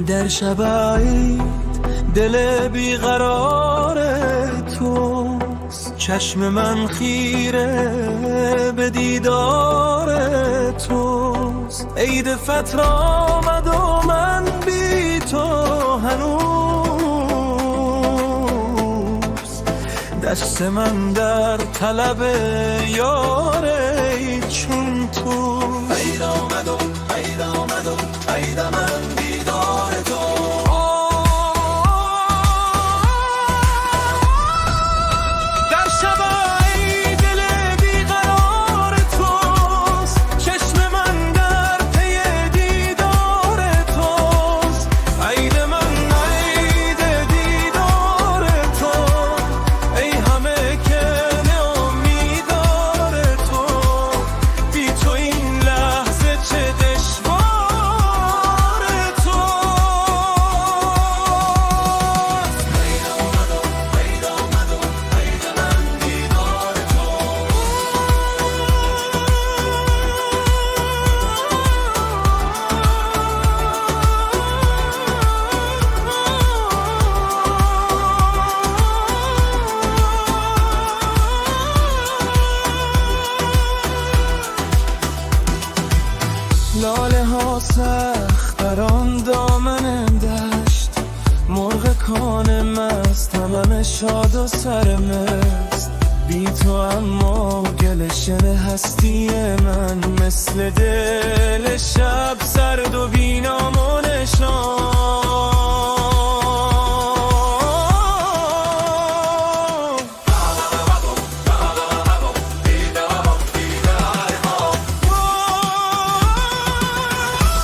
در شب عید دل بیقرار توست، چشم من خیره به دیدار توست. عید فطر آمد و من بی تو هنوز، دست من در طلب یاره چون تو. عید آمد و عید آمد و عید من دیدار تو. در شب عید دل بیقرار توست، چشم من در پی دیدار توست. عید من عید دیدار تو، ای همه که امیدوار تو. بی تو این لحظه چه دشوار تو. عید آمد و عید آمد و عید من دیدار تو. لاله ها سخت بران دامن دشت، مرغ کان مست همه شاد و سرمست. بی تو اما گلشن هستی من، مثل دل شب سرد و بینام و نشان.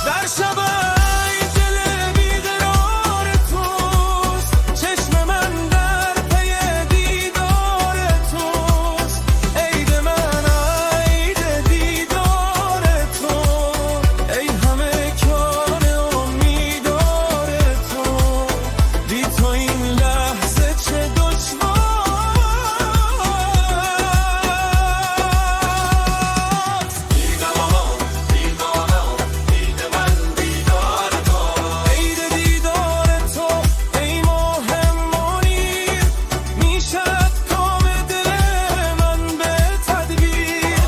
در شب عید دل بیقرار توست، چشم من در پی دیدار توست. عید من عید دیدار تو، ای همه کار امیدوار تو. بی تو این لحظه چه عید دیدار تو، ای ماه منیر، میشد کام دل من به تدبیر.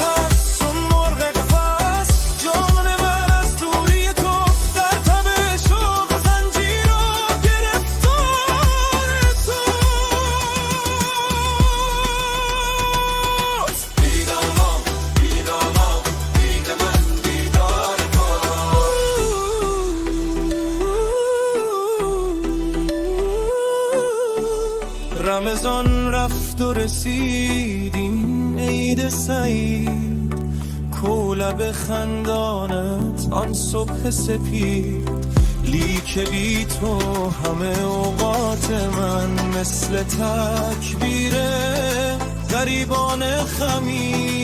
هست و مرغ قفس جان من از دوری تو، در تب شوق زنجیر و گرفتار تو. رمضان رفت و رسید این عید سعید، کولب خندانت آن صبح سپید. لیک بی تو همه اوقات من مثل تکبیر غریبان خمیر.